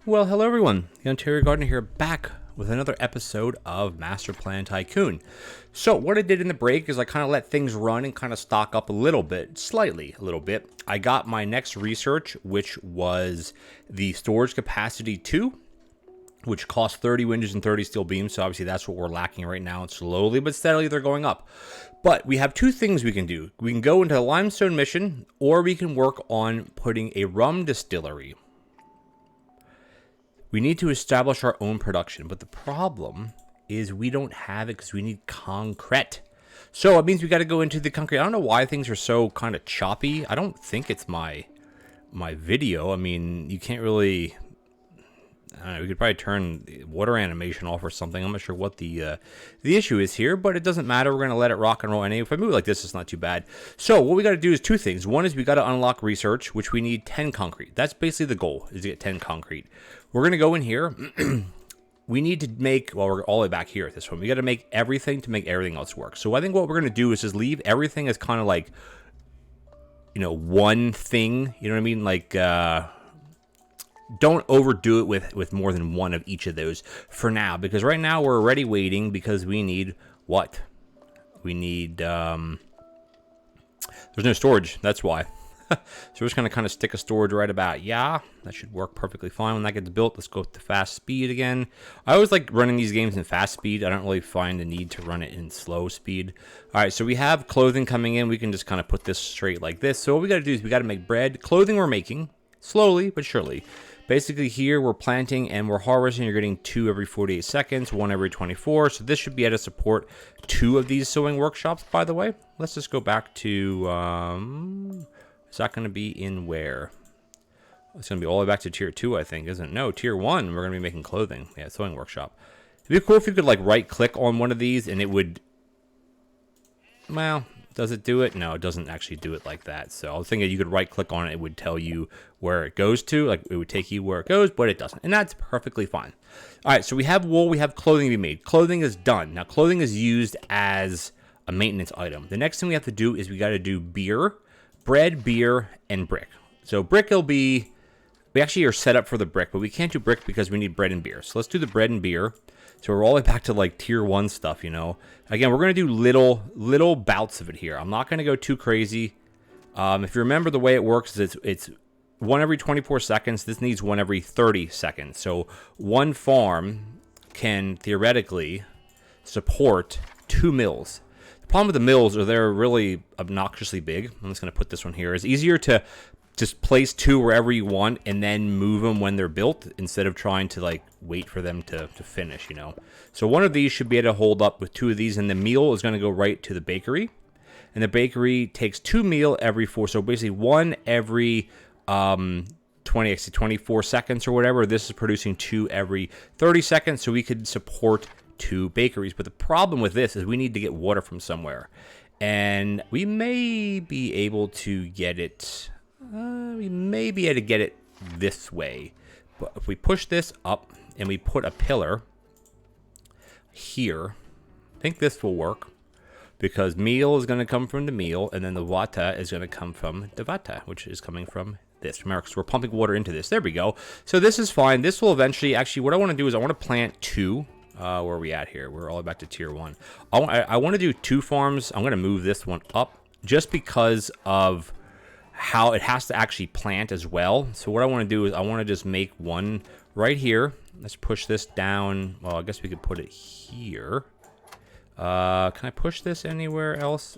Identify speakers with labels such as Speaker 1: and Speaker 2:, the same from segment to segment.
Speaker 1: Well, hello everyone. The OntarioGardener here, back with another episode of Masterplan Tycoon. So what I did in the break is I kind of let things run and kind of stock up a little bit, a little bit. I got my next research, which was the storage capacity 2, which costs 30 windows and 30 steel beams. So obviously that's what we're lacking right now. And slowly but steadily they're going up. But we have two things we can do. We can go into a limestone mission, or we can work on putting a rum distillery. We need to establish our own production, but the problem is we don't have it because we need concrete. So it means we got to go into the concrete. I don't know why things are so kind of choppy. I don't think it's my video. I mean, you can't really... I don't know, we could probably turn the water animation off or something. I'm not sure what the issue is here, but it doesn't matter. We're going to let it rock and roll. And if I move it like this, it's not too bad. So what we got to do is two things. One is we got to unlock research, which we need 10 concrete. That's basically the goal, is to get 10 concrete. We're going to go in here. We need to make, well, we're all the way back here at this one. We got to make everything to make everything else work. So I think what we're going to do is just leave everything as kind of like, you know, one thing. You know what I mean? Like, don't overdo it with more than one of each of those for now, because right now we're already waiting because we need what? We need, there's no storage. That's why. So we're just going to kind of stick a storage right about. Yeah, that should work perfectly fine when that gets built. Let's go with the fast speed again. I always like running these games in fast speed. I don't really find the need to run it in slow speed. All right, so we have clothing coming in. We can just kind of put this straight like this. So what we got to do is we got to make bread. Clothing we're making slowly but surely. Basically here we're planting and we're harvesting. You're getting 2 every 48 seconds, 1 every 24. So this should be able to support 2 of these sewing workshops, by the way. Let's just go back to, is that going to be in where? It's going to be all the way back to tier 2, I think, isn't it? No, tier 1, we're going to be making clothing. Yeah, sewing workshop. It'd be cool if you could like right click on one of these and it would, well, does it do it? No, it doesn't actually do it like that. So I was thinking you could right click on it. It would tell you where it goes to. Like it would take you where it goes, but it doesn't. And that's perfectly fine. All right, so we have wool. We have clothing to be made. Clothing is done. Now, clothing is used as a maintenance item. The next thing we have to do is we got to do beer, bread, beer, and brick. So brick will be, we actually are set up for the brick, but we can't do brick because we need bread and beer. So let's do the bread and beer. So we're all the way back to like tier 1 stuff, you know. Again, we're going to do little bouts of it here. I'm not going to go too crazy. If you remember the way it works, is it's 1 every 24 seconds. This needs 1 every 30 seconds. So one farm can theoretically support 2 mills. The problem with the mills is they're really obnoxiously big. I'm just going to put this one here. It's easier to just place 2 wherever you want and then move them when they're built instead of trying to like wait for them to finish, you know. So one of these should be able to hold up with 2 of these, and the meal is going to go right to the bakery. And the bakery takes 2 meal every 4, so basically 1 every 24 seconds or whatever. This is producing 2 every 30 seconds, so we could support 2 bakeries. But the problem with this is we need to get water from somewhere, and we may be able to get it. We may be able to get it this way, but if we push this up and we put a pillar here, I think this will work, because meal is going to come from the meal, and then the water is going to come from the water, which is coming from this. Remember, because we're pumping water into this. There we go. So this is fine. This will eventually, actually, what I want to do is I want to plant 2. Where are we at here? We're all the way back to tier 1. I want to do 2 farms. I'm going to move this one up just because of how it has to actually plant as well. So what I want to do is I want to just make one right here. Let's push this down. Well, I guess we could put it here. Can I push this anywhere else?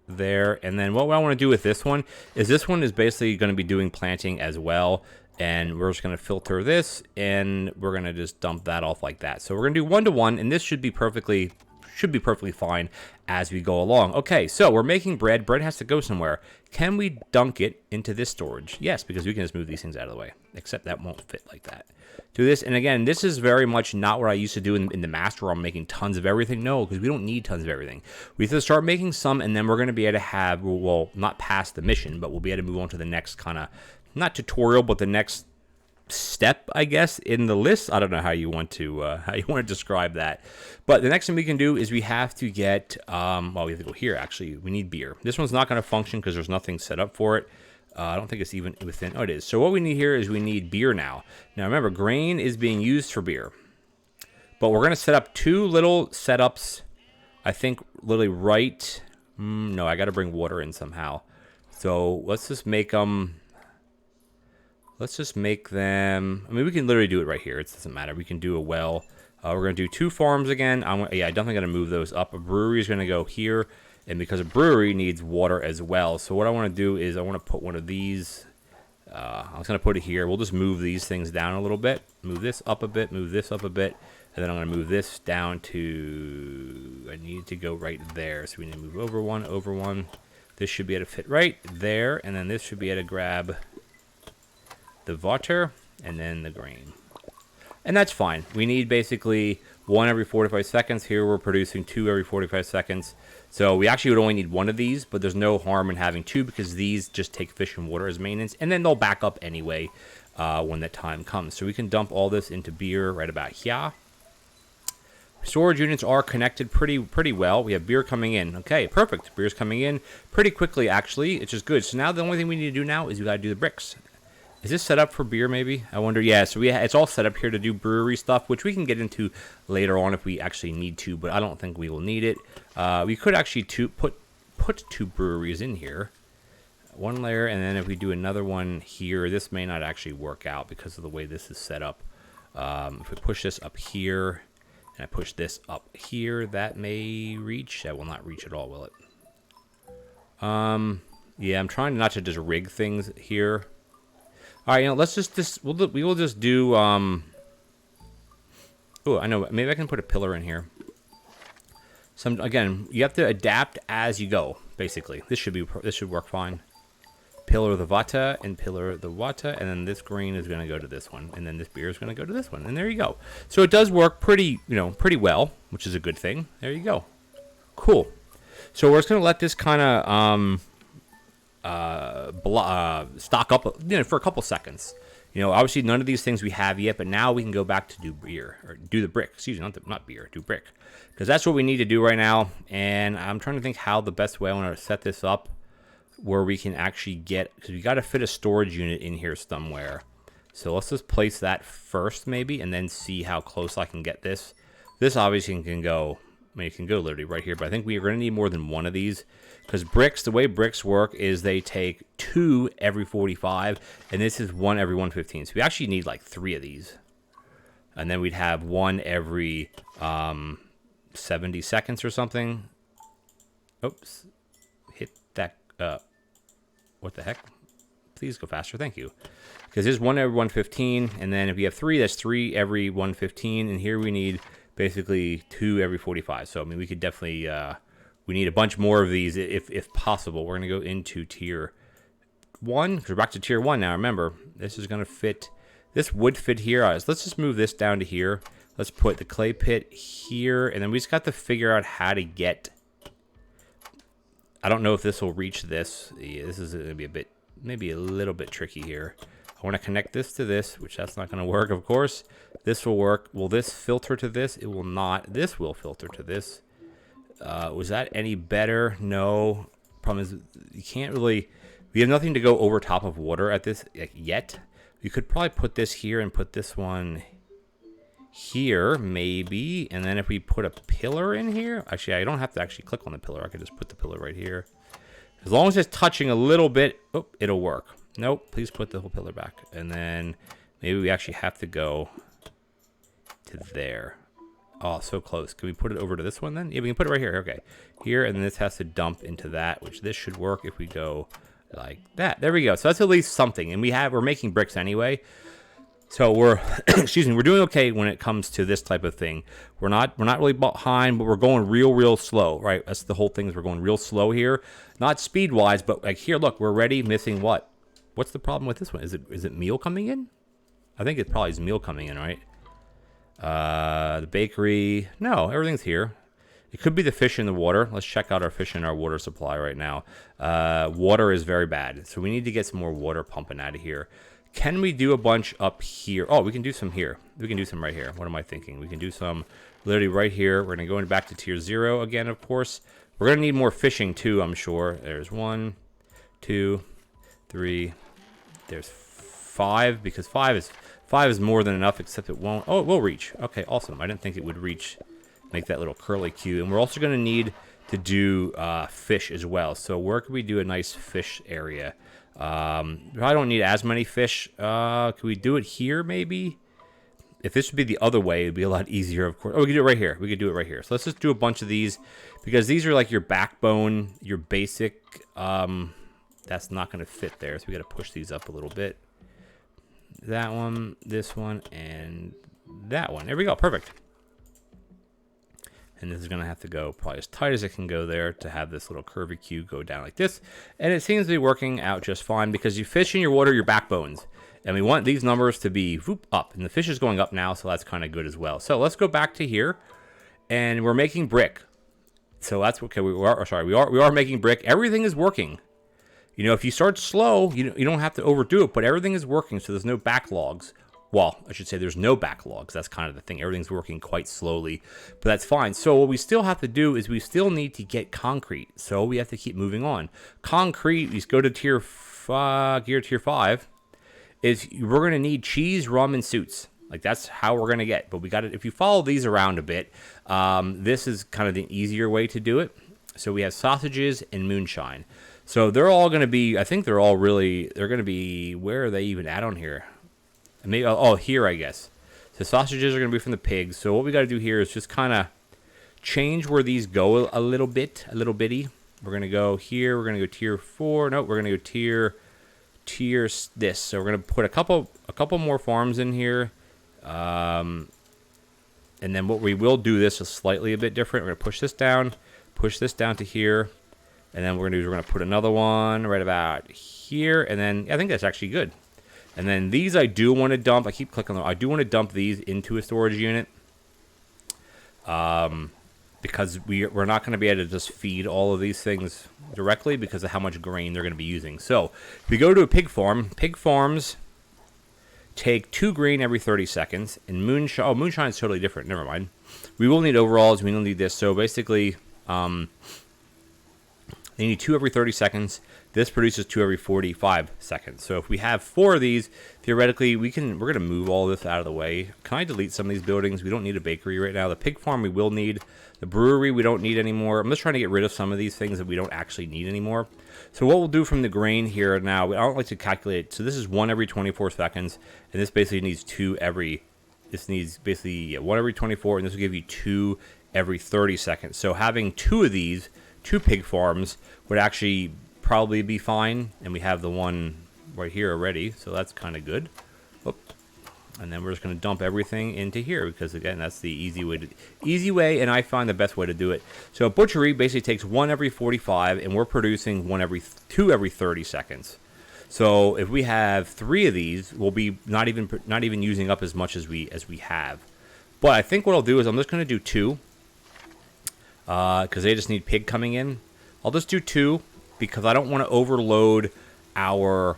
Speaker 1: There. And then what I want to do with this one is basically going to be doing planting as well. And we're just going to filter this, and we're going to just dump that off like that. So we're going to do 1-to-1, and this should be perfectly fine as we go along. Okay, so we're making bread. Bread has to go somewhere. Can we dunk it into this storage? Yes, because we can just move these things out of the way, except that won't fit like that. Do this, and again, this is very much not what I used to do in the master where I'm making tons of everything. No, because we don't need tons of everything. We have to start making some, and then we're going to be able to have, well, not past the mission, but we'll be able to move on to the next kind of, not tutorial, but the next step, I guess, in the list. I don't know how you want to describe that, but the next thing we can do is we have to get well, we have to go here. Actually, we need beer. This one's not going to function because there's nothing set up for it. I don't think it's even within. Oh, it is. So what we need here is we need beer now. Now remember, grain is being used for beer. But we're going to set up 2 little setups. I think literally right. No, I got to bring water in somehow. So let's just make them. Let's just make them. I mean, we can literally do it right here. It doesn't matter. We can do a well. We're going to do 2 farms again. Yeah, I definitely got to move those up. A brewery is going to go here. And because a brewery needs water as well. So what I want to do is I want to put one of these. I was going to put it here. We'll just move these things down a little bit. Move this up a bit. Move this up a bit. And then I'm going to move this down to. I need to go right there. So we need to move over one. This should be able to fit right there. And then this should be able to grab the water and then the grain. And that's fine. We need basically 1 every 45 seconds. Here we're producing 2 every 45 seconds. So we actually would only need 1 of these, but there's no harm in having 2 because these just take fish and water as maintenance, and then they'll back up anyway when the time comes. So we can dump all this into beer right about here. Storage units are connected pretty well. We have beer coming in. Okay, perfect. Beer's coming in pretty quickly, actually. It's just good. So now the only thing we need to do now is we got to do the bricks. Is this set up for beer, maybe? I wonder. Yeah, so it's all set up here to do brewery stuff, which we can get into later on if we actually need to, but I don't think we will need it. We could actually put 2 breweries in here. 1 layer, and then if we do another one here, this may not actually work out because of the way this is set up. If we push this up here, and I push this up here, that may reach. That will not reach at all, will it? Yeah, I'm trying not to just rig things here. All right, let's just we will just do. Oh, I know. Maybe I can put a pillar in here. Again, you have to adapt as you go. Basically, this should work fine. Pillar the water and pillar the water, and then this green is going to go to this one, and then this beer is going to go to this one, and there you go. So it does work pretty well, which is a good thing. There you go. Cool. So we're just going to let this kind of stock up for a couple seconds. Obviously none of these things we have yet, but now we can go back to do beer, or do the brick. Excuse me, not beer, do brick, because that's what we need to do right now. And I'm trying to think how the best way I want to set this up where we can actually get, because we got to fit a storage unit in here somewhere. So let's just place that first maybe, and then see how close I can get this. This obviously can go, it can go literally right here, but I think we are going to need more than 1 of these. Because bricks, the way bricks work is they take 2 every 45, and this is 1 every 115. So we actually need like 3 of these. And then we'd have 1 every 70 seconds or something. Oops. Hit that. What the heck? Please go faster. Thank you. Because there's 1 every 115, and then if you have 3, that's 3 every 115. And here we need basically 2 every 45. So, I mean, we could definitely... we need a bunch more of these if possible. We're going to go into tier 1, because we're back to tier 1 now. Remember, this is going to fit. This would fit here. All right, so let's just move this down to here. Let's put the clay pit here, and then we just got to figure out how to get. I don't know if this will reach this. Yeah, this is going to be maybe a little bit tricky here. I want to connect this to this, which that's not going to work, of course. This will work. Will this filter to this? It will not. This will filter to this. Was that any better? No. Problem is, you can't really. We have nothing to go over top of water at this yet. You could probably put this here and put this one here, maybe. And then if we put a pillar in here, actually, I don't have to actually click on the pillar. I could just put the pillar right here. As long as it's touching a little bit, it'll work. Nope. Please put the whole pillar back. And then maybe we actually have to go to there. Oh, so close. Can we put it over to this one then? Yeah, we can put it right here. Okay. Here, and then this has to dump into that, which this should work if we go like that. There we go. So that's at least something. And we're making bricks anyway. So we're excuse me, we're doing okay when it comes to this type of thing. We're not really behind, but we're going real slow, right? That's the whole thing, is we're going real slow here. Not speed wise, but like here, look, we're ready, missing what? What's the problem with this one? Is it meal coming in? I think it probably is meal coming in, right? The bakery, no, everything's here. It could be the fish in the water. Let's check out our fish in our water supply right now. Water is very bad, so we need to get some more water pumping out of here. Can we do a bunch up here? Oh, we can do some here. We can do some right here. What am I thinking? We can do some literally right here. We're going to go back to tier 0 again, of course. We're going to need more fishing too, I'm sure. There's 1, 2, 3. There's 5, because 5 is more than enough, except it won't. Oh, it will reach. Okay, awesome. I didn't think it would reach. Make that little curly Q. And we're also going to need to do fish as well. So where could we do a nice fish area? I don't need as many fish. Could we do it here, maybe? If this would be the other way, it'd be a lot easier, of course. Oh, we could do it right here. We could do it right here. So let's just do a bunch of these, because these are like your backbone, your basic. That's not going to fit there, so we got to push these up a little bit. That one, this one, and that one. There we go. Perfect. And this is going to have to go probably as tight as it can go there to have this little curvy Q go down like this. And it seems to be working out just fine, because you fish in your water, your backbones. And we want these numbers to be whoop, up. And the fish is going up now, so that's kind of good as well. So let's go back to here. And we're making brick. So that's okay. We are making brick. Everything is working. You know, if you start slow, you don't have to overdo it, but everything is working, so there's no backlogs. Well, I should say there's no backlogs. That's kind of the thing. Everything's working quite slowly, but that's fine. So what we still have to do is we still need to get concrete. So we have to keep moving on. Concrete, we go to tier 5, is we're going to need cheese, rum, and suits. Like, that's how we're going to get. But we got it. If you follow these around a bit, this is kind of the easier way to do it. So we have sausages and moonshine. So they're all going to be, I think they're all really, they're going to be, where are they even at on here? Maybe, oh, here, I guess. So sausages are going to be from the pigs. So what we got to do here is just kind of change where these go a little bitty. We're going to go here. We're going to go tier 4. Nope, we're going to go tier this. So we're going to put a couple more farms in here. And then what we will do this is slightly a bit different. We're going to push this down to here. And then we're going to put another one right about here. And then I think that's actually good. And then these I do want to dump. I keep clicking them. I do want to dump these into a storage unit. Because we're not going to be able to just feed all of these things directly because of how much grain they're going to be using. So if we go to a pig farm, pig farms take 2 grain every 30 seconds. And moonshine is totally different. Never mind. We will need overalls. We will need this. So basically, they need 2 every 30 seconds. This produces 2 every 45 seconds. So if we have 4 of these, theoretically, we're going to move all this out of the way. Can I delete some of these buildings? We don't need a bakery right now. The pig farm we will need. The brewery we don't need anymore. I'm just trying to get rid of some of these things that we don't actually need anymore. So what we'll do from the grain here now, I don't like to calculate. So this is 1 every 24 seconds. And this basically needs 2 every, this needs basically 1 every 24. And this will give you 2 every 30 seconds. So having 2 of these, 2 pig farms would actually probably be fine, and we have the one right here already, so that's kind of good. Oop. And then we're just going to dump everything into here because, again, that's the easy way, and I find the best way to do it. So a butchery basically takes 1 every 45, and we're producing 2 every 30 seconds. So if we have 3 of these, we'll be not even using up as much as we have. But I think what I'll do is I'm just going to do 2 because they just need pig coming in. I'll just do 2. Because I don't want to overload our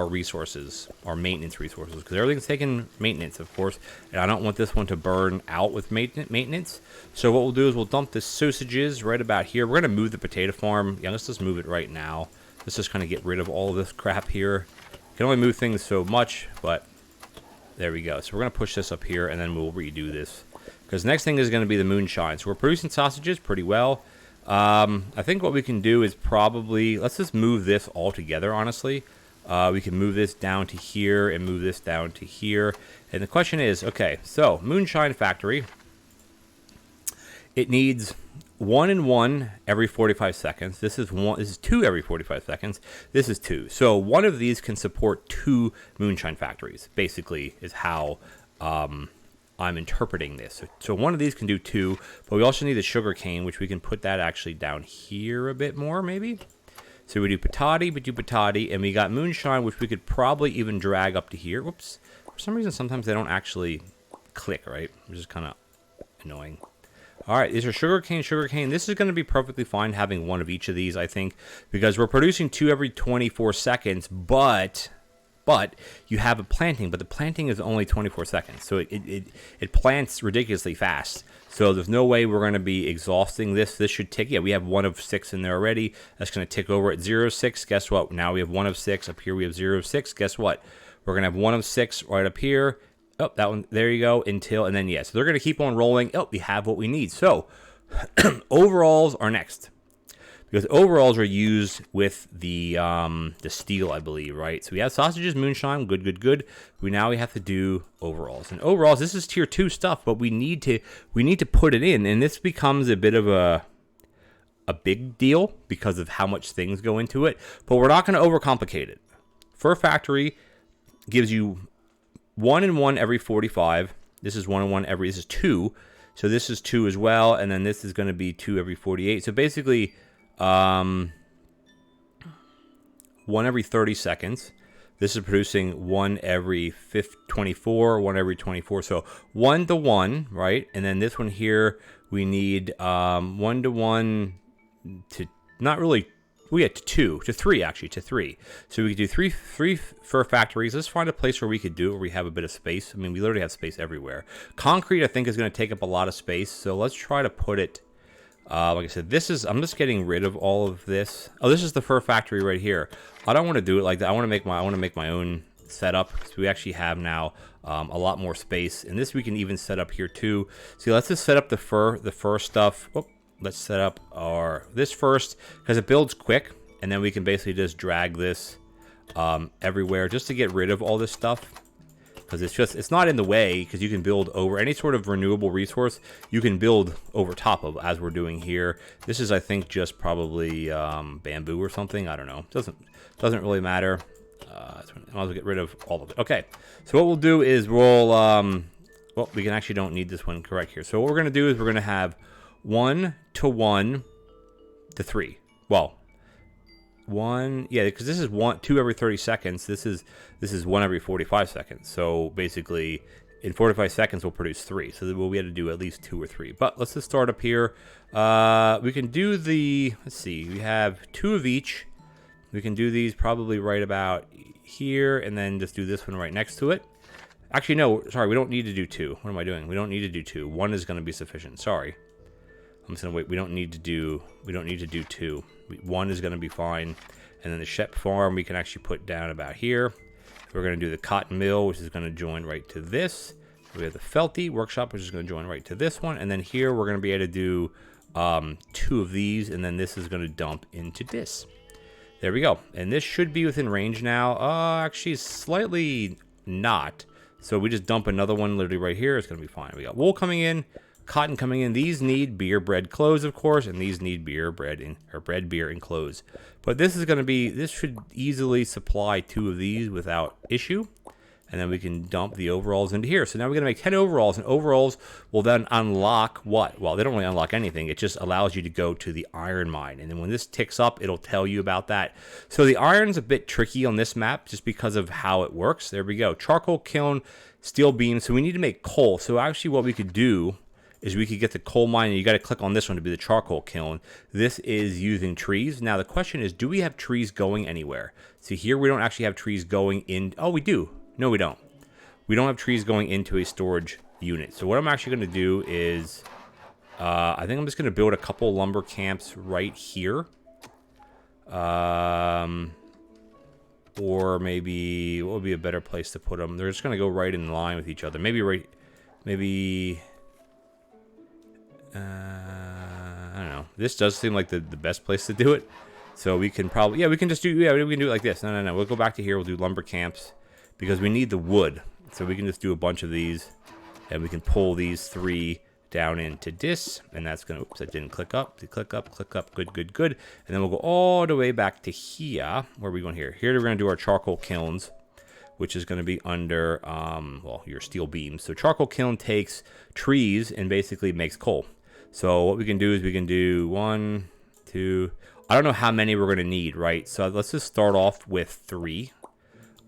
Speaker 1: resources, our maintenance resources, because everything's taking maintenance, of course, and I don't want this one to burn out with maintenance. So what we'll do is we'll dump the sausages right about here. We're going to move the potato farm. Yeah, let's just move it right now. Let's just kind of get rid of all of this crap here. Can only move things so much, but there we go. So we're going to push this up here, and then we'll redo this. Because next thing is going to be the moonshine. So we're producing sausages pretty well. I think what we can do is probably, let's just move this all together, honestly. We can move this down to here and move this down to here. And the question is, okay, so moonshine factory, it needs 1 and 1 every 45 seconds. This is 2 every 45 seconds. This is 2. So one of these can support 2 moonshine factories, basically, is how, I'm interpreting this. So one of these can do 2, but we also need the sugar cane, which we can put that actually down here a bit more, maybe. So we do patati, and we got moonshine, which we could probably even drag up to here. Whoops. For some reason, sometimes they don't actually click, right? Which is kind of annoying. All right, these are sugar cane. This is going to be perfectly fine having 1 of each of these, I think, because we're producing 2 every 24 seconds, but but you have a planting, but the planting is only 24 seconds. So it plants ridiculously fast. So there's no way we're going to be exhausting this. This should tick. Yeah, we have 1 of 6 in there already. That's going to tick over at 0.6. Guess what? Now we have 1 of 6. Up here we have 0.6. Guess what? We're going to have 1 of 6 right up here. Oh, that one. There you go. Until, and then, yeah. So they're going to keep on rolling. Oh, we have what we need. So overalls are next. Because overalls are used with the steel, I believe, right? So we have sausages, moonshine, good. We have to do overalls. And overalls, this is tier 2 stuff, but we need to put it in, and this becomes a bit of a big deal because of how much things go into it. But we're not going to overcomplicate it. Fur Factory gives you 1 and 1 every 45. This is 1 and 1 every. This is 2. So this is 2 as well, and then this is going to be 2 every 48. So basically, 1 every 30 seconds. This is producing 1 every 24, 1 every 24. So 1 to 1, right? And then this one here, we need 1 to 1 to not really. We had to 3 actually, to 3. So we could do three fur factories. Let's find a place where we could do it, where we have a bit of space. I mean, we literally have space everywhere. Concrete, I think, is going to take up a lot of space. So let's try to put it. Like I said, I'm just getting rid of all of this. Oh, this is the fur factory right here. I don't want to do it like that. I want to make my own setup. So we actually have now a lot more space. And this we can even set up here too. See, let's just set up the fur stuff. Oh, let's set up this first, because it builds quick, and then we can basically just drag this everywhere just to get rid of all this stuff. Because it's not in the way, because you can build over any sort of renewable resource. You can build over top of, as we're doing here. This is, I think, just probably bamboo or something. I don't know. Doesn't really matter. I might as well get rid of all of it. Okay. So what we'll do is well, we can actually don't need this one correct here. So what we're going to do is we're going to have 1 to 1 to 3. Well, 1, yeah, because this is 2 every 30 seconds. This is 1 every 45 seconds. So basically, in 45 seconds, we'll produce 3. So we had to do at least 2 or 3. But let's just start up here. We can do let's see, we have 2 of each. We can do these probably right about here, and then just do this one right next to it. Actually, no, sorry, we don't need to do 2. What am I doing? We don't need to do 2. 1 is going to be sufficient. Sorry. I'm just gonna wait. We don't need to do 2. 1 is gonna be fine. And then the Shep farm we can actually put down about here. We're gonna do the cotton mill, which is gonna join right to this. We have the Felty workshop, which is gonna join right to this one. And then here we're gonna be able to do 2 of these, and then this is gonna dump into this. There we go. And this should be within range now. Actually, slightly not. So we just dump another one literally right here. It's gonna be fine. We got wool coming in. Cotton coming in. These need beer, bread, clothes, of course, and these need beer, bread, beer, and clothes. But this should easily supply 2 of these without issue. And then we can dump the overalls into here. So now we're going to make 10 overalls, and overalls will then unlock what? Well, they don't really unlock anything. It just allows you to go to the iron mine. And then when this ticks up, it'll tell you about that. So the iron's a bit tricky on this map just because of how it works. There we go. Charcoal kiln, steel beams. So we need to make coal. So actually what we could do is we could get the coal mine, and you got to click on this one to be the charcoal kiln. This is using trees. Now the question is, do we have trees going anywhere? See, here we don't actually have trees going in. Oh, we do. No, we don't. We don't have trees going into a storage unit. So what I'm actually going to do is, I think I'm just going to build a couple lumber camps right here. Or maybe, what would be a better place to put them? They're just going to go right in line with each other. I don't know. This does seem like the best place to do it. So we can probably, yeah, we can just do, yeah, we can do it like this. No. We'll go back to here. We'll do lumber camps because we need the wood. So we can just do a bunch of these, and we can pull these 3 down into this, and that's going to, oops, that didn't click up. Click up, good. And then we'll go all the way back to here. Where are we going here? Here we're going to do our charcoal kilns, which is going to be under, well, your steel beams. So charcoal kiln takes trees and basically makes coal. So what we can do is we can do 1, 2, I don't know how many we're going to need, right? So let's just start off with 3.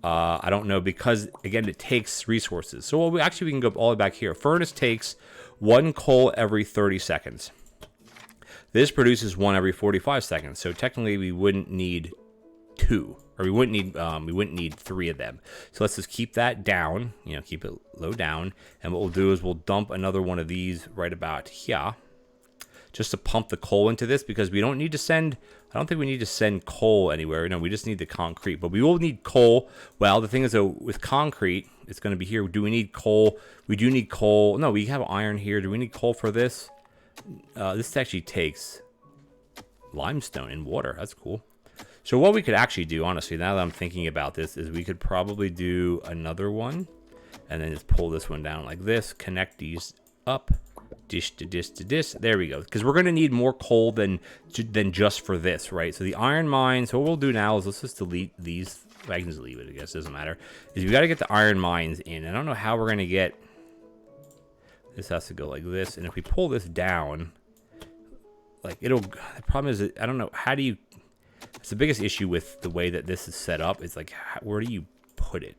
Speaker 1: I don't know, because again, it takes resources. So we can go all the way back here. Furnace takes 1 coal every 30 seconds. This produces 1 every 45 seconds. So technically we wouldn't need 2. or we wouldn't need 3 of them. So let's just keep that down, you know, keep it low down. And what we'll do is we'll dump another one of these right about here, just to pump the coal into this, because we don't need to send, I don't think we need to send coal anywhere. No, we just need the concrete, but we will need coal. Well, the thing is though, with concrete, it's going to be here. Do we need coal? We do need coal. No, we have iron here. Do we need coal for this? This actually takes limestone and water. That's cool. So what we could actually do, honestly, now that I'm thinking about this, is we could probably do another one and then just pull this one down like this, connect these up, dish to dish to dish. There we go. Because we're going to need more coal than just for this, right? So the iron mines, so what we'll do now is let's just delete these. I can just leave it, I guess, doesn't matter. Is we got to get the iron mines in. I don't know how we're going to get, this has to go like this. And if we pull this down, like the problem is that, I don't know, how do you, it's the biggest issue with the way that this is set up. It's like, where do you put it?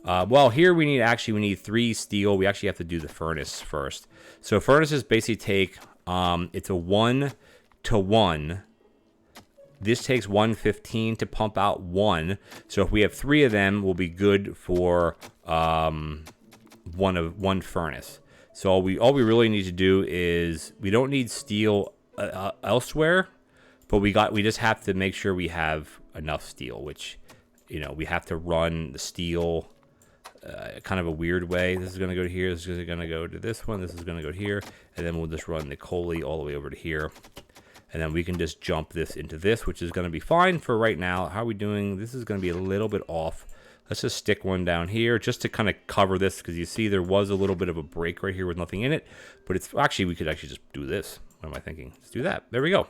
Speaker 1: Well, here we need 3 steel. We actually have to do the furnace first. So furnaces basically take, it's a 1 to 1. This takes 115 to pump out 1. So if we have 3 of them, we'll be good for one furnace. So all we really need to do is, we don't need steel elsewhere, but we just have to make sure we have enough steel, which, you know, we have to run the steel kind of a weird way. This is going to go to here. This is going to go to this one. This is going to go here. And then we'll just run the coal all the way over to here. And then we can just jump this into this, which is going to be fine for right now. How are we doing? This is going to be a little bit off. Let's just stick one down here just to kind of cover this, because you see there was a little bit of a break right here with nothing in it. But it's actually, we could actually just do this. What am I thinking? Let's do that. There we go.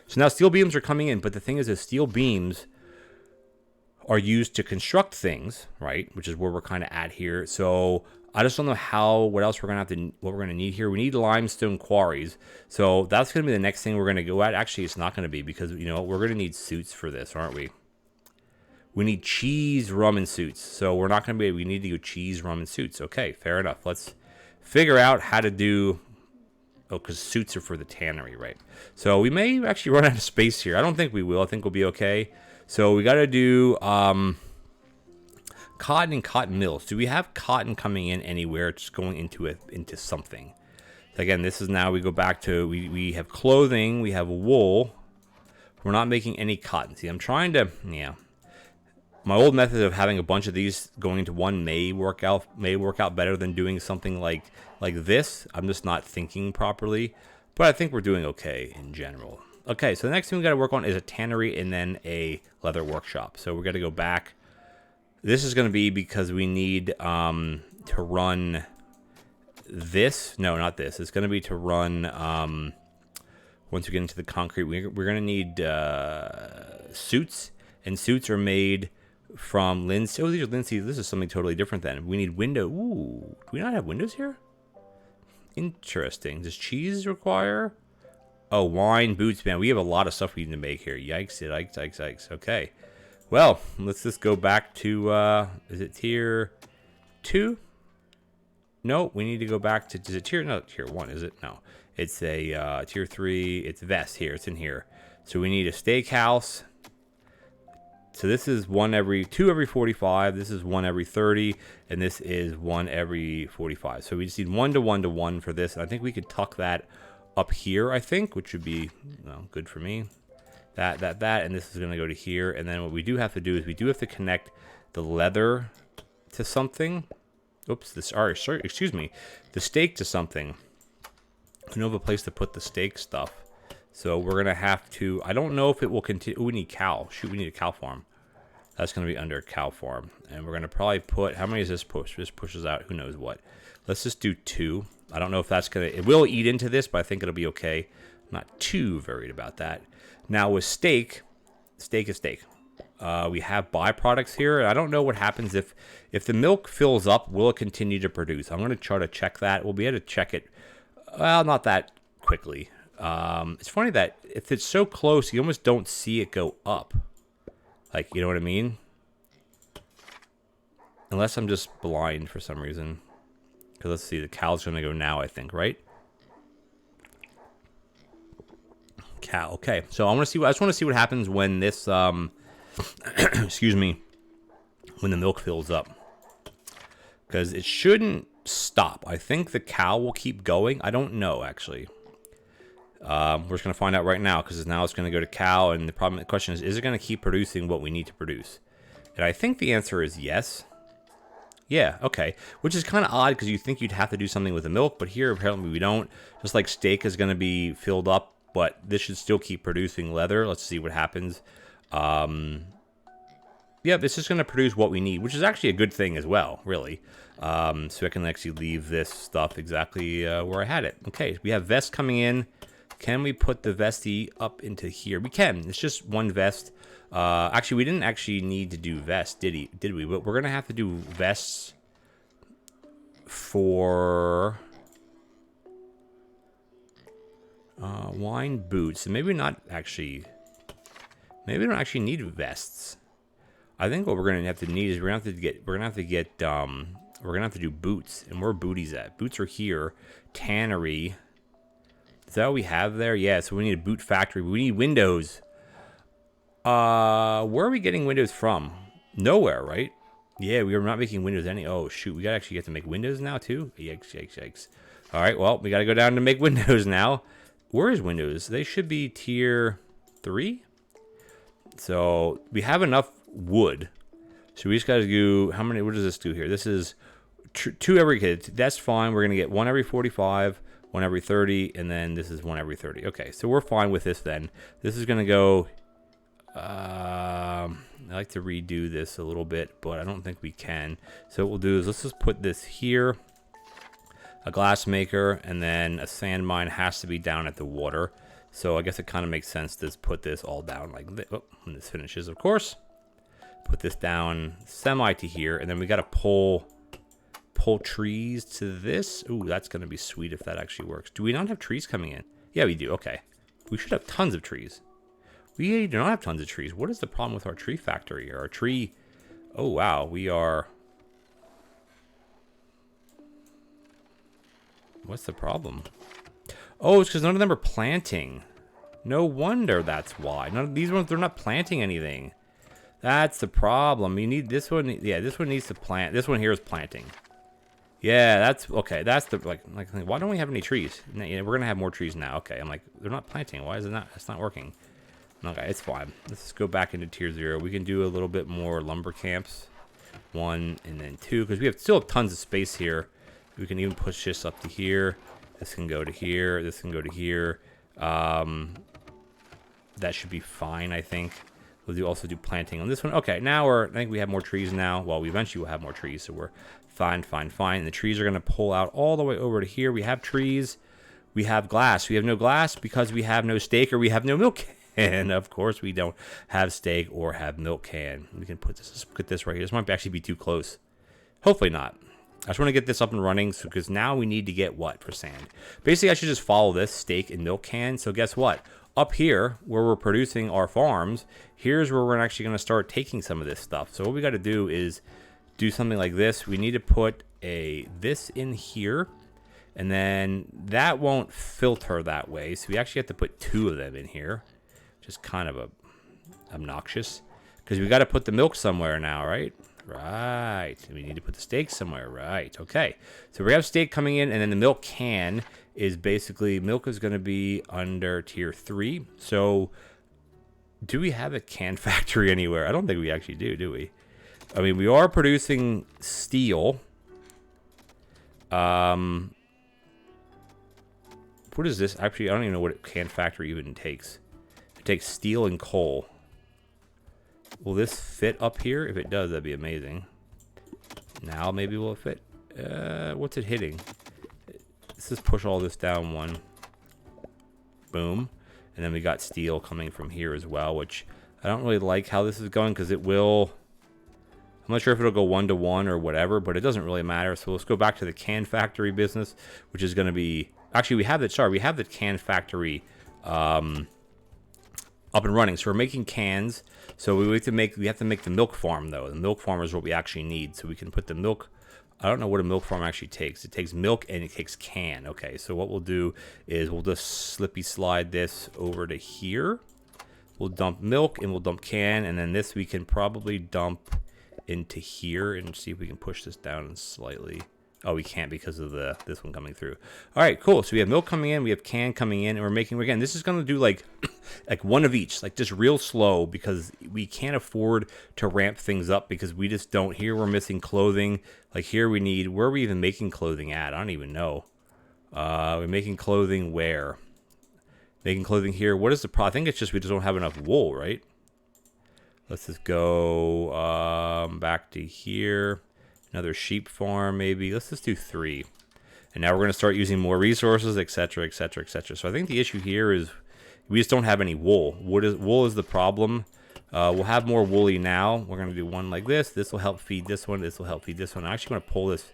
Speaker 1: So now steel beams are coming in, but the thing is that steel beams are used to construct things, right? Which is where we're kind of at here. So I just don't know what else we're gonna what we're gonna need here. We need limestone quarries. So that's gonna be the next thing we're gonna go at. Actually, it's not gonna be, because, you know, we're gonna need suits for this, aren't we? We need cheese, rum, and suits. So we're not gonna be, we need to go cheese, rum, and suits. Okay, fair enough. Let's figure out how to do, oh, because suits are for the tannery, right? So we may actually run out of space here. I don't think we will. I think we'll be okay. So we got to do cotton and cotton mills. Do we have cotton coming in anywhere? Just going into something. So again, this is now, we go back to, we have clothing, we have wool. We're not making any cotton. See, I'm trying to, yeah. My old method of having a bunch of these going into one may work out better than doing something like this. I'm just not thinking properly, but I think we're doing okay in general. Okay, so the next thing we got to work on is a tannery and then a leather workshop. So we're going to go back. This is going to be because we need to run this. No, not this. It's going to be to run, once we get into the concrete, we're going to need suits, and suits are made from linseed. Oh, these are linseed. This is something totally different then. We need window. Ooh, do we not have windows here? Interesting. Does cheese require? Oh, wine, boots, man. We have a lot of stuff we need to make here. Yikes, yikes, yikes, yikes. Okay. Well, let's just go back to, is it tier 2? No, we need to go back to, is it tier, no, tier 1, is it? No. It's a tier 3, it's vest here, it's in here. So we need a steakhouse. So this is 2 every 45, this is 1 every 30, and this is 1 every 45. So we just need 1 to 1 to 1 for this, and I think we could tuck that up here, I think, which would be, well, good for me. That, and this is going to go to here. And then what we do have to do is we do have to connect the leather to something. Oops, sorry, excuse me. The steak to something. I don't have a place to put the steak stuff. So we're going to have to, I don't know if it will continue. Ooh, we need cow. Shoot, we need a cow farm. That's going to be under cow farm. And we're going to probably put, how many does this push? This pushes out who knows what. Let's just do 2. I don't know if that's going to, it will eat into this, but I think it'll be okay. I'm not too worried about that. Now with steak is steak. We have byproducts here. I don't know what happens if the milk fills up, will it continue to produce? I'm going to try to check that. We'll be able to check it, well, not that quickly. It's funny that if it's so close, you almost don't see it go up. Like, you know what I mean? Unless I'm just blind for some reason. Because let's see, the cow's going to go now, I think, right? Cow. Okay, so I just want to see what happens when this excuse me, when the milk fills up. Because it shouldn't stop. I think the cow will keep going. I don't know, actually. We're just going to find out right now, because now it's going to go to cow, and the question is it going to keep producing what we need to produce? And I think the answer is yes. Yeah, okay. Which is kind of odd, because you think you'd have to do something with the milk, but here apparently we don't. Just like steak is going to be filled up, but this should still keep producing leather. Let's see what happens. Yeah, this is going to produce what we need, which is actually a good thing as well, really. So I can actually leave this stuff exactly where I had it. Okay, we have vests coming in. Can we put the vesty up into here? We can. It's just one vest. Actually, we didn't actually need to do vests, did we? But we're going to have to do vests for wine boots. And maybe not actually. Maybe we don't actually need vests. I think what we're going to have to need is we're going to have to do boots. And where are booties at? Boots are here. Tannery. Is that what we have there? Yeah, so we need a boot factory. We need windows. Where are we getting windows from? Nowhere, right? Yeah, we are not making windows any. Oh, shoot. We actually get to make windows now, too? Yikes, yikes, yikes. All right, well, we got to go down to make windows now. Where is windows? They should be tier 3. So we have enough wood. So we just got to do, how many, what does this do here? This is 2 every, that's fine. We're going to get 1 every 45. 1 every 30, and then this is 1 every 30. Okay, so we're fine with this then. This is going to go... I like to redo this a little bit, but I don't think we can. So what we'll do is let's just put this here. A glass maker, and then a sand mine has to be down at the water. So I guess it kind of makes sense to just put this all down like this. Oh, when this finishes, of course. Put this down semi to here, and then we got to pull trees to this. Ooh, that's going to be sweet if that actually works. Do we not have trees coming in? Yeah, we do. Okay. We should have tons of trees. We do not have tons of trees. What is the problem with our tree factory? Or our tree... Oh, wow. We are... What's the problem? Oh, it's because none of them are planting. No wonder that's why. None of these ones, they're not planting anything. That's the problem. You need this one. Yeah, this one needs to plant. This one here is planting. Yeah, that's okay. That's the like why don't we have any trees? Yeah, we're gonna have more trees now. Okay, I'm like, they're not planting. Why is it not? It's not working. Okay, it's fine. Let's just go back into tier 0. We can do a little bit more lumber camps. 1 and then 2, because we still have tons of space here. We can even push this up to here. This can go to here. This can go to here. That should be fine, I think. We'll also do planting on this one. Okay, now I think we have more trees now. Well, we eventually will have more trees, so we're fine. And the trees are going to pull out all the way over to here. We have trees. We have glass. We have no glass because we have no steak or we have no milk can. Of course, we don't have steak or have milk can. We can put this. Let's put this right here. This might actually be too close. Hopefully not. I just want to get this up and running because now we need to get what for sand? Basically, I should just follow this steak and milk can. So guess what? Up here, where we're producing our farms, here's where we're actually going to start taking some of this stuff. So what we got to do is do something like this. We need to put this in here, and then that won't filter that way. So we actually have to put 2 of them in here, which is kind of obnoxious because we got to put the milk somewhere now, right? Right. We need to put the steak somewhere. Right. Okay. So we have steak coming in, and then the milk can is basically, milk is going to be under tier 3. So do we have a can factory anywhere? I don't think we actually do we? I mean, we are producing steel. What is this? Actually, I don't even know what a can factory even takes. It takes steel and coal. Will this fit up here? If it does, that'd be amazing. Now maybe will it fit? What's it hitting? Let's just push all this down 1. Boom. And then we got steel coming from here as well, which I don't really like how this is going because it will... I'm not sure if it'll go 1-to-1 or whatever, but it doesn't really matter. So let's go back to the can factory business, which is going to be... Actually, we have the can factory up and running. So we're making cans. So we have to make the milk farm, though. The milk farm is what we actually need. So we can put the milk... I don't know what a milk farm actually takes. It takes milk and it takes can. Okay, so what we'll do is we'll just slippy slide this over to here. We'll dump milk and we'll dump can, and then this we can probably dump into here and see if we can push this down slightly. Oh, we can't because of this one coming through. All right, cool. So we have milk coming in, we have can coming in, and we're making, again, this is going to do like one of each, like just real slow, because we can't afford to ramp things up because we just don't. Here we're missing clothing. Like here we need, where are we even making clothing at? I don't even know. We're making clothing where? Making clothing here. What is the problem? I think it's just we just don't have enough wool, right? Let's just go back to here. Another sheep farm, maybe. Let's just do 3. And now we're going to start using more resources, etc., etc., etc. So I think the issue here is we just don't have any wool. Wool is the problem. We'll have more woolly now. We're going to do one like this. This will help feed this one. This will help feed this one. I'm actually going to pull this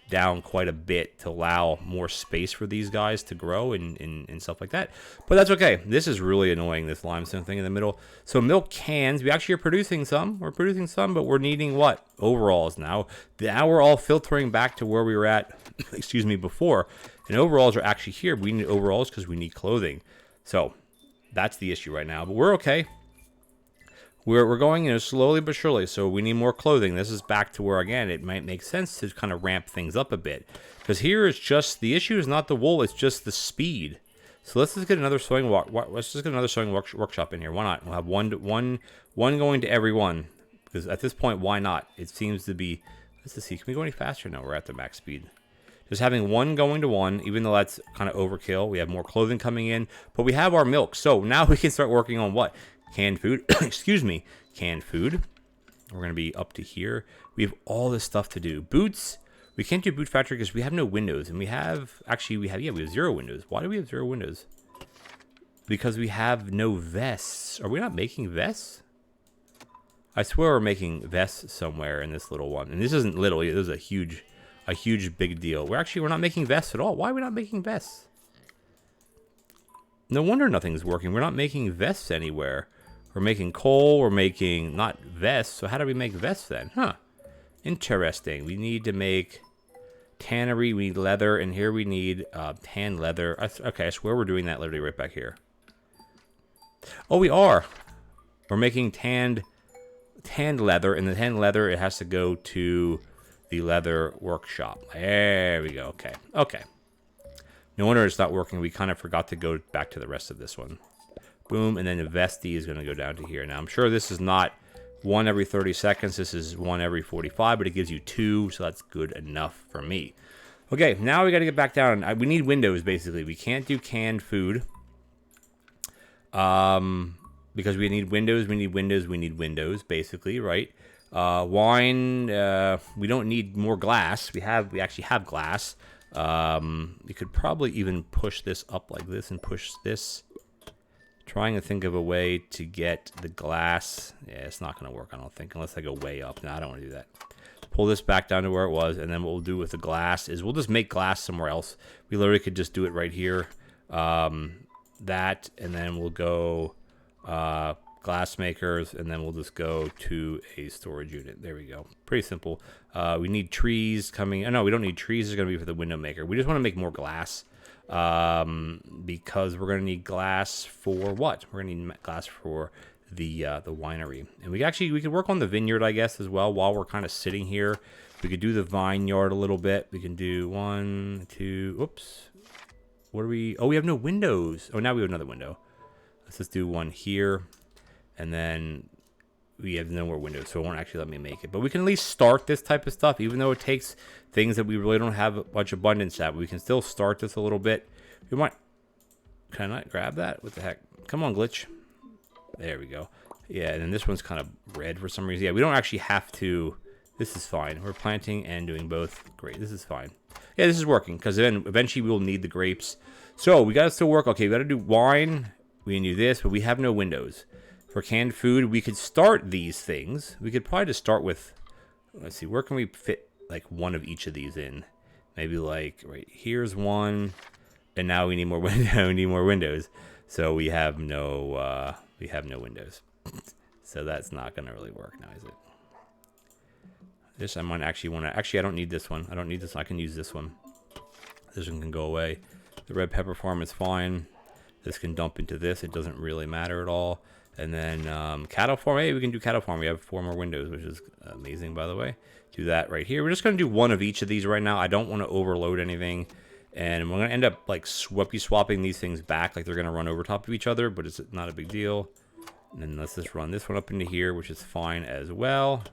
Speaker 1: down quite a bit to allow more space for these guys to grow and stuff like that. But that's okay. This is really annoying, this limestone thing in the middle. So milk cans, we actually are producing some. We're producing some, but we're needing what? Overalls now. Now we're all filtering back to where we were at, excuse me, before. And overalls are actually here. We need overalls because we need clothing. So that's the issue right now. But we're okay. We're going, slowly but surely. So we need more clothing. This is back to where, again, it might make sense to kind of ramp things up a bit. Because here is just, the issue is not the wool, it's just the speed. So let's just get another sewing workshop in here. Why not? We'll have one going to every one. Because at this point, why not? It seems to be, let's just see, can we go any faster? No, we're at the max speed. Just having one going to one, even though that's kind of overkill. We have more clothing coming in, but we have our milk. So now we can start working on what? Canned food, excuse me, canned food. We're going to be up to here. We have all this stuff to do. Boots, we can't do boot factory because we have no windows. And we have 0 windows. Why do we have 0 windows? Because we have no vests. Are we not making vests? I swear we're making vests somewhere in this little one. And this isn't little, this is a huge big deal. We're not making vests at all. Why are we not making vests? No wonder nothing's working. We're not making vests anywhere. We're making coal, we're making not vests. So how do we make vests then? Huh. Interesting. We need to make tannery, we need leather, and here we need tan leather. Okay, I swear we're doing that literally right back here. Oh, we are. We're making tanned leather, and the tanned leather, it has to go to the leather workshop. There we go. Okay. No wonder it's not working. We kind of forgot to go back to the rest of this one. Boom, and then the vesty is going to go down to here. Now, I'm sure this is not 1 every 30 seconds. This is 1 every 45, but it gives you 2, so that's good enough for me. Okay, now we got to get back down. We need windows, basically. We can't do canned food because we need windows, basically, right? Wine, we don't need more glass. We actually have glass. You could probably even push this up like this and push this. Trying to think of a way to get the glass. Yeah, it's not going to work, I don't think, unless I go way up. No, I don't want to do that. Pull this back down to where it was, and then what we'll do with the glass is we'll just make glass somewhere else. We literally could just do it right here. That, and then we'll go glass makers, and then we'll just go to a storage unit. There we go. Pretty simple. We need trees coming. Oh, no, we don't need trees. It's going to be for the window maker. We just want to make more glass. Because we're going to need glass for what? We're going to need glass for the winery. And we could work on the vineyard, I guess, as well while we're kind of sitting here. We could do the vineyard a little bit. We can do 1, 2, oops. What are we? Oh, we have no windows. Oh, now we have another window. Let's just do one here. And then we have no more windows, so it won't actually let me make it. But we can at least start this type of stuff, even though it takes things that we really don't have much abundance at. We can still start this a little bit. We might... Can I not grab that? What the heck? Come on, glitch. There we go. Yeah, and then this one's kind of red for some reason. Yeah, we don't actually have to... This is fine. We're planting and doing both. Great, this is fine. Yeah, this is working, because then eventually we'll need the grapes. So, we got to still work. Okay, we got to do wine. We can do this, but we have no windows. For canned food, we could start these things. We could probably just start with, let's see, where can we fit like one of each of these in? Maybe like right here's one, and now we need more windows. So we have no windows. So that's not gonna really work now, is it? This I might actually want to. Actually, I don't need this one. I don't need this. I can use this one. This one can go away. The red pepper farm is fine. This can dump into this. It doesn't really matter at all. And then cattle farm. Hey, we can do cattle farm. We have 4 more windows, which is amazing, by the way. Do that right here. We're just going to do one of each of these right now. I don't want to overload anything. And we're going to end up like swapping these things back. Like they're going to run over top of each other, but it's not a big deal. And then let's just run this one up into here, which is fine as well.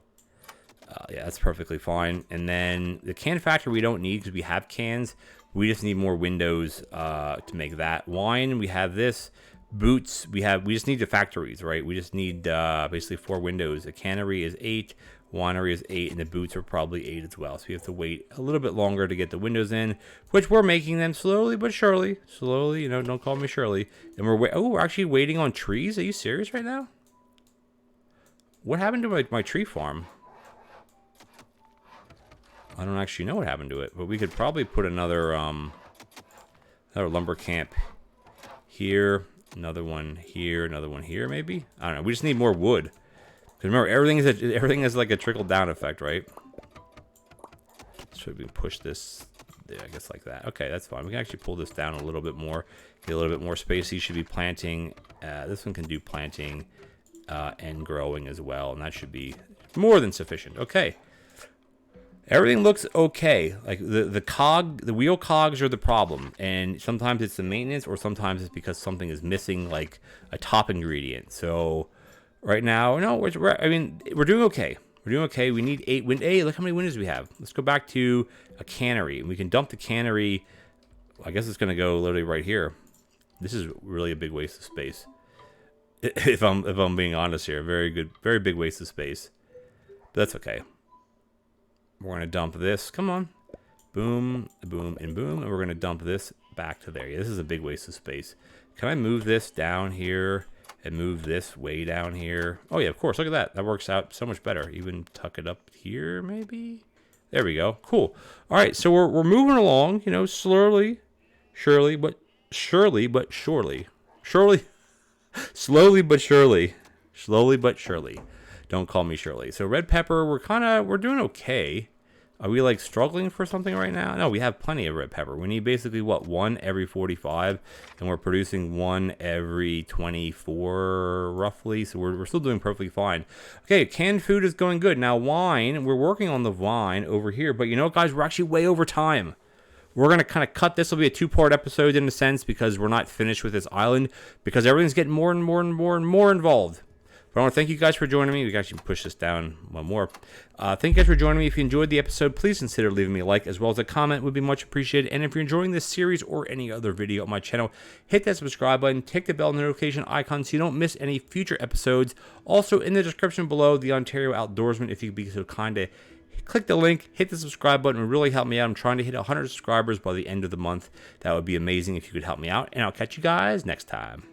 Speaker 1: Yeah, that's perfectly fine. And then the can factory we don't need because we have cans. We just need more windows to make that. Wine, we have this. Boots, we just need the factories, right? We just need basically 4 windows. The cannery is 8, winery is 8, and the boots are probably 8 as well. So we have to wait a little bit longer to get the windows in, which we're making them slowly but surely. Slowly, you know, don't call me Shirley. And we're actually waiting on trees. Are you serious right now? What happened to my tree farm? I don't actually know what happened to it, but we could probably put another lumber camp here. Another one here, maybe? I don't know. We just need more wood. Because remember, everything is like a trickle-down effect, right? So we can push this there, I guess like that. Okay, that's fine. We can actually pull this down a little bit more. Get a little bit more space. These should be planting. This one can do planting and growing as well. And that should be more than sufficient. Okay. Everything looks okay. Like the wheel cogs are the problem, and sometimes it's the maintenance, or sometimes it's because something is missing, like a top ingredient. So right now, no, we're doing okay. We're doing okay. We need 8 windows. Hey, look how many windows we have. Let's go back to a cannery, and we can dump the cannery. I guess it's gonna go literally right here. This is really a big waste of space. If I'm being honest here, very big waste of space. But that's okay. We're going to dump this. Come on. Boom, boom, and boom. And we're going to dump this back to there. Yeah, this is a big waste of space. Can I move this down here and move this way down here? Oh, yeah, of course. Look at that. That works out so much better. Even tuck it up here, maybe? There we go. Cool. All right, so we're moving along, you know, slowly, but surely. Slowly but surely. Don't call me Shirley. So red pepper, we're doing okay. Are we like struggling for something right now? No, we have plenty of red pepper. We need basically what, 1 every 45, and we're producing 1 every 24 roughly. So we're still doing perfectly fine. Okay, canned food is going good. Now wine, we're working on the vine over here, but you know, guys, we're actually way over time. We're going to kind of cut this. Will be a 2-part episode in a sense because we're not finished with this island because everything's getting more and more involved. But I want to thank you guys for joining me. We can actually push this down one more. Thank you guys for joining me. If you enjoyed the episode, please consider leaving me a like as well as a comment. Would be much appreciated. And if you're enjoying this series or any other video on my channel, hit that subscribe button, tick the bell notification icon so you don't miss any future episodes. Also, in the description below, the Ontario Outdoorsman, if you'd be so kind to click the link, hit the subscribe button. It would really help me out. I'm trying to hit 100 subscribers by the end of the month. That would be amazing if you could help me out. And I'll catch you guys next time.